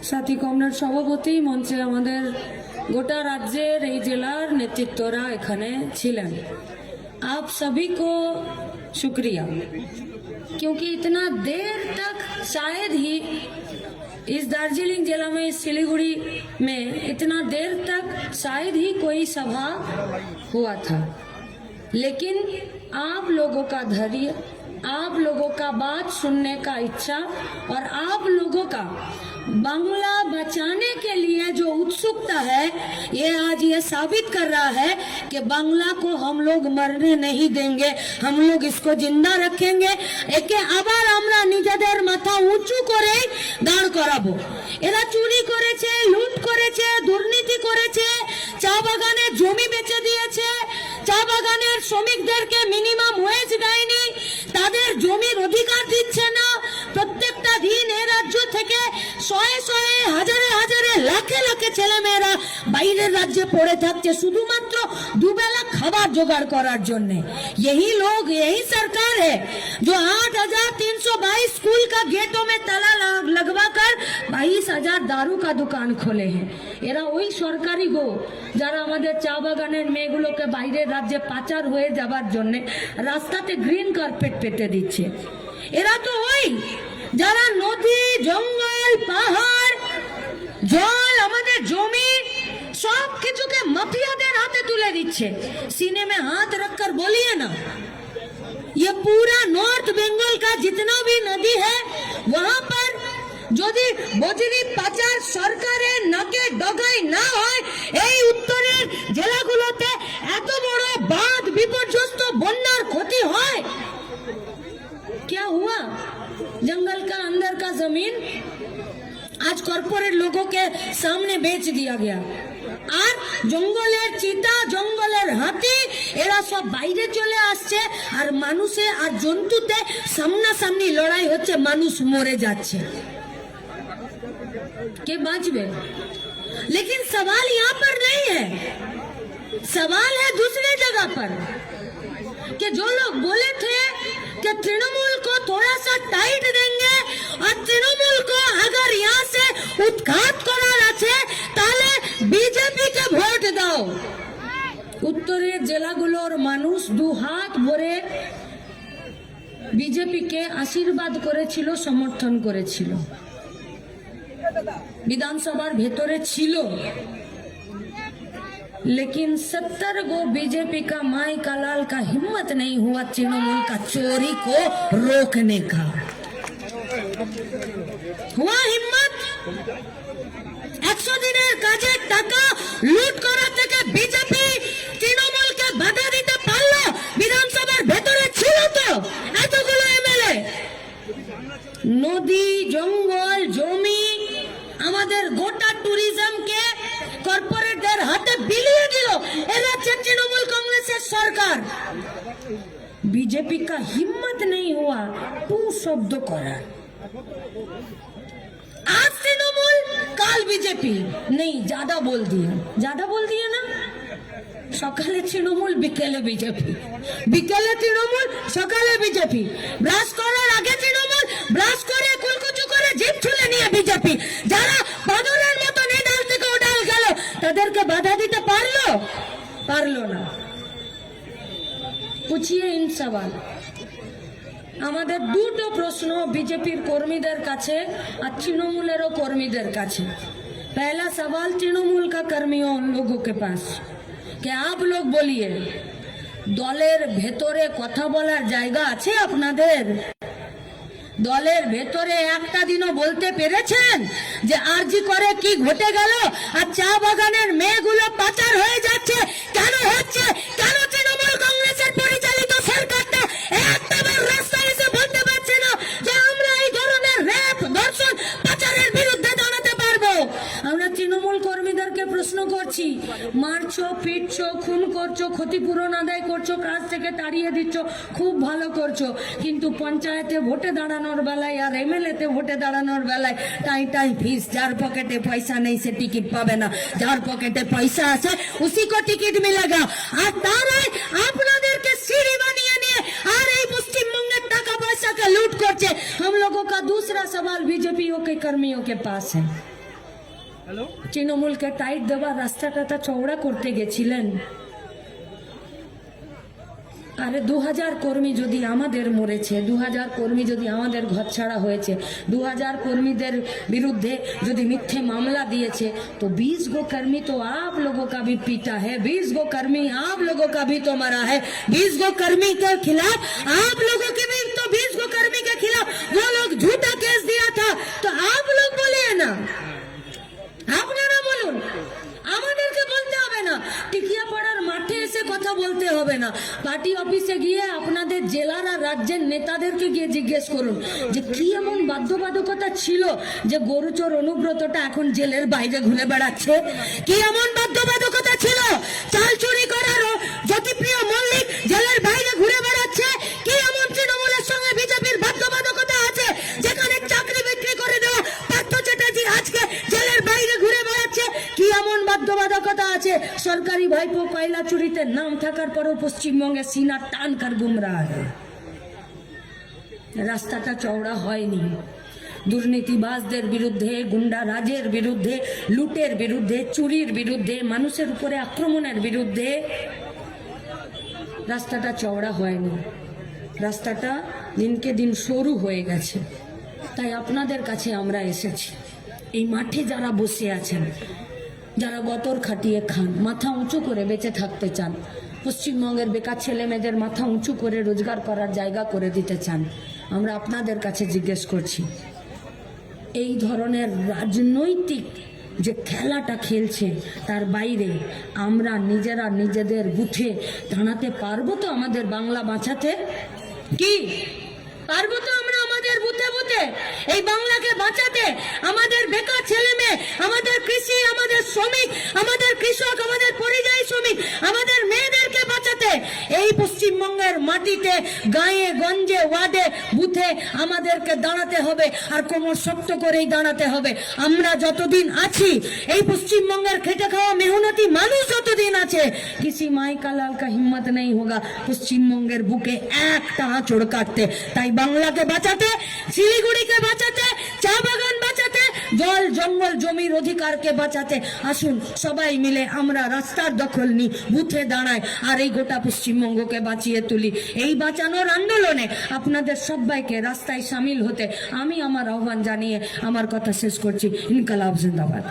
সাথী comrade সভাপতি, মঞ্চে আমাদের গোটা রাজ্যের এই জেলার নেতৃত্বরা এখানে ছিলেন। आप सभी को शुक्रिया, क्योंकि इतना देर तक शायद ही इस दार्जिलिंग जिला में, इस सिलीगुड़ी में इतना देर तक शायद ही कोई सभा हुआ था। लेकिन आप लोगों का धैर्य, आप लोगों का बात सुनने का इच्छा और आप लोगों का बांग्ला बचाने के लिए जो उत्सुकता है, ये आज ये साबित कर रहा है कि बांग्ला को हम लोग मरने नहीं देंगे, हम लोग इसको जिंदा रखेंगे। एके আবার আমরা নিজেদের মাথা উঁচু করে দাঁড় করাবো। এরা চুরি করেছে, লুট করেছে, দুর্নীতি করেছে, চা বাগানে জমি বেচে দিয়েছে, চা বাগানের শ্রমিকদেরকে মিনিমাম ওয়েজ দেয়নি, তাদের জমির অধিকার দিচ্ছে না। প্রত্যেকটা দিন এই রাজ্য থেকে শয়ে শয়ে, হাজারে হাজারে, লাখে লাখে ছেলে মেয়েরা বাইরের রাজ্যে পড়ে থাকছে শুধুমাত্র দুবেলা খাবার জোগাড় করার জন্য। यही लोग, यही सरकार है जो 8,322 स्कूल का गेटों में ताला लगवाकर 22,000 दारू का दुकान खोले हैं। এরা ওই সরকারি গো যারা আমাদের চা বাগানের মেয়েগুলোকে বাইরের রাজ্যে পাচার হয়ে যাবার জন্য রাস্তাতে গ্রিন কার্পেট পেতে দিচ্ছে। এরা তো ওই যারা নদী, জঙ্গল, পাহাড়, জল, আমাদের জমি সব কিছুকে মাফিয়াদের হাতে তুলে দিচ্ছে। सीने में हाथ रखकर बोलिए ना, ये पूरा नॉर्थ बंगाल का जितना भी नदी है वहां पर যদি বজরি পাচার সরকারের নাকে ডগাই না হয়, এই উত্তরের জেলাগুলোতে এত বড় বাঁধ, বিপর্যস্ত বন্যার ক্ষতি হয়। क्या हुआ? जंगल का अंदर का जमीन आज कॉर्पोरेट लोगों के सामने बेच दिया गया। আর জঙ্গলের চিতা, জঙ্গলের হাতি এরা সব বাইরে চলে আসছে, আর মানুষে আর জন্তুতে সামনাসামনি লড়াই হচ্ছে, মানুষ মরে যাচ্ছে। কে বাঁচবে? लेकिन सवाल यहाँ पर नहीं है, सवाल है दूसरे जगह पर कि जो लोग बोले थे कि तृणमूल को थोड़ा सा टाइट देंगे और तृणमूल को अगर यहाँ से उत्खात करार আছে তাহলে বিজেপি কে ভোট দাও। উত্তরের জেলাগুলোর মানুষ দু হাত ভরে বিজেপিকে আশীর্বাদ করেছিল, সমর্থন করেছিল, বিধানসভার ভেতরে ছিল। लेकिन 70 गो बीजेपी का माई का लाल का हिम्मत नहीं हुआ तृणमूल का चोरी को रोकने का। हुआ हिम्मत? 100 দিনের কাজের টাকা লুট করা থেকে বিজেপি তৃণমূলকে বাধা দিতে পারলো? বিধানসভার ভেতরে ছিল তো এতগুলো এমএলএ। নদী, জঙ্গল, জমি, আমাদের গোটা ট্যুরিজমকে কর্পোরেটদের হাতে বিলিয়ে দিল এরা तृणमूल कांग्रेस सरकार। बीजेपी का हिम्मत नहीं हुआ टू शब्द करार। आज तृणमूल, काल बीजेपी। नहीं, ज्यादा बोल दिए ना। সকালে তৃণমূল, বিকেলে বিজেপি, বিকেলে তৃণমূল, সকালে বিজেপি। ব্রাশ করার আগে তৃণমূল, ব্রাশ করে কুলকুচু করে জিভ ছুলে নিয়ে বিজেপি। যারা বাদরের মতো এই ডাল থেকে ও ডাল গেল তাদেরকে বাধা দিতে পারলো না। পুছিয়ে ইন সওয়াল। আমাদের দুটো প্রশ্ন বিজেপির কর্মীদের কাছে আর তৃণমূলেরও কর্মীদের কাছে। पहला सवाल तृणमूल का कर्मियों लोगों के पास कि आप लोग बोलिए, দলের ভেতরে কথা বলার জায়গা আছে আপনাদের? দলের ভেতরে একটা দিনও বলতে পেরেছেন যে আরজি করে কি ঘটে গেল আর চা বাগানের মেয়েগুলো পাচার হয়ে যাচ্ছে? কেন হচ্ছে? কেন তৃণমূল কংগ্রেসের পরিচালিত সরকারটা একটাবার রাস্তায় এসে বলতে পারছে না যে আমরা এই ধরনের রেপ, ধর্ষণ, পাচারের বিরুদ্ধে দাঁড়াতে পারবো? আমরা তৃণমূল কর্মীদেরকে প্রশ্ন করছি, মারছো, পিটছো, খুন করছো, ক্ষতিপূরণ আদায় করছো, কাজ থেকে তাড়িয়ে দিচ্ছ, খুব ভালো করছো, কিন্তু পঞ্চায়েতে ভোটে দাঁড়ানোর বেলায় আর এমএলএতে ভোটে দাঁড়ানোর বেলায় টাই ফিস। যার পকেটে পয়সা নেই সে টিকিট পাবে না, যার পকেটে পয়সা আছে উসি কো টিকিট মিলেগা। আর তারাই আপনাদেরকে সিঁড়ি বানিয়ে নিয়ে আর এই পশ্চিমবঙ্গের টাকা পয়সা का लूट करছে। हम लोगों का दूसरा सवाल बीजेपी के कर्मियों के पास है তৃণমূলকে টাইট দেওয়ার রাস্তাটা চওড়া করতে গেছিলেন। আরে 2000 কর্মী যদি আমাদের মরেছে, 2000 কর্মী যদি আমাদের ঘরছাড়া হয়েছে, 2000 কর্মীদের বিরুদ্ধে যদি মিথ্যে মামলা दिए तो 20 गो कर्मी तो आप लोगों का भी पीटा है, 20 गो कर्मी आप लोगों का भी तो मरा है, 20 गो कर्मी के खिलाफ आप लोगों के भी तो 20 गो कर्मी के खिलाफ वो लोग झूठा केस दिया था, तो आप लोग बोलिए ना, আপনারা বলুন, আমাদেরকে বলতে হবে না। টিকিয়াপাড়ার মাঠে এসে কথা বলতে হবে না, পার্টি অফিসে গিয়ে আপনাদের জেলার আর রাজ্যের নেতাদেরকে গিয়ে জিজ্ঞেস করুন যে কি এমন বাধ্যবাধকতা ছিল যে গরুচোর অনুব্রতটা এখন জেলের বাইরে ঘুরে বেড়াচ্ছে, কি এমন বাধ্যবাধকতা ছিল চাল চুরি করার জ্যোতিপ্রিয় মল্লিক জেলের বাইরে ঘুরে বেড়াচ্ছে, কি এমন তৃণমূলের সঙ্গে বিজেপির বাধ্যবাধকতা আছে যেখানে চাকরি বিক্রি করে দেওয়া পার্থ চ্যাটার্জি আজকে জেলের বাইরে ঘুরে বেড়াচ্ছে, কি এমন বাধ্যবাধকতা আছে সরকারি ভাইপো কয়লা চুরিতে নাম থাকার পরেও পশ্চিমবঙ্গে সিনা টান কর ঘুম रहा है। রাস্তাটা চওড়া হয়নি। দুর্নীতিবাজদের বিরুদ্ধে, গুন্ডা রাজের বিরুদ্ধে, লুটের বিরুদ্ধে, চুরির বিরুদ্ধে, মানুষের উপরে আক্রমণের বিরুদ্ধে রাস্তাটা চওড়া হয়নি। রাস্তাটা দিনকে দিন সরু হয়ে গেছে। তাই আপনাদের কাছে আমরা এসেছি। এই মাঠে যারা বসে আছেন, যারা গতর খাটিয়ে খান, মাথা উঁচু করে বেঁচে থাকতে চান, পশ্চিমবঙ্গের বেকার ছেলে মেয়েদের মাথা উঁচু করে রোজগার করার জায়গা করে দিতে চান, আমরা আপনাদের কাছে জিজ্ঞেস করছি, এই ধরনের রাজনৈতিক যে খেলাটা খেলছে তার বাইরে আমরা নিজেরা নিজেদের বুথে দাঁড়াতে পারবো তো আমাদের বাংলা বাঁচাতে? কি পারবো তো আমরা আমাদের বুথে বুথে এই বাংলাকে বাঁচাতে? আমাদের বেকার ছেলে মেয়ে, আমাদের কৃষি, আমাদের শ্রমিক, আমাদের কৃষক, আমাদের পরিযায়ী শ্রমিক, আমাদের মেয়েদেরকে বাঁচাতে এই পশ্চিমবঙ্গের মাটিতে, গাঁয়ে গঞ্জে, ওয়ার্ডে, বুথে আমাদেরকে দাঁড়াতে হবে, আর কোমর শক্ত করেই দাঁড়াতে হবে। আমরা যতদিন আছি, এই পশ্চিমবঙ্গের খেটে খাওয়া মেহনতি মানুষ যতদিন আছে, কিসি মাই কা লাল কা হিম্মত নেই হোগা পশ্চিমবঙ্গের বুকে একটা আঁচড় কাটতে। তাই বাংলাকে বাঁচাতে, শিলিগুড়িকে বাঁচাতে, চা বাগান বাঁচাতে, জল জঙ্গল জমির অধিকারকে বাঁচাতে আসুন সবাই মিলে আমরা রাস্তার দখল নিই, বুথে দাঁড়াই, আর এই গোটা পশ্চিমবঙ্গকে বাঁচিয়ে তুলি। এই বাঁচানোর আন্দোলনে আপনাদের সবাইকে রাস্তায় সামিল হতে আমি আমার আহ্বান জানিয়ে আমার কথা শেষ করছি। ইনকালাব জিন্দাবাদ।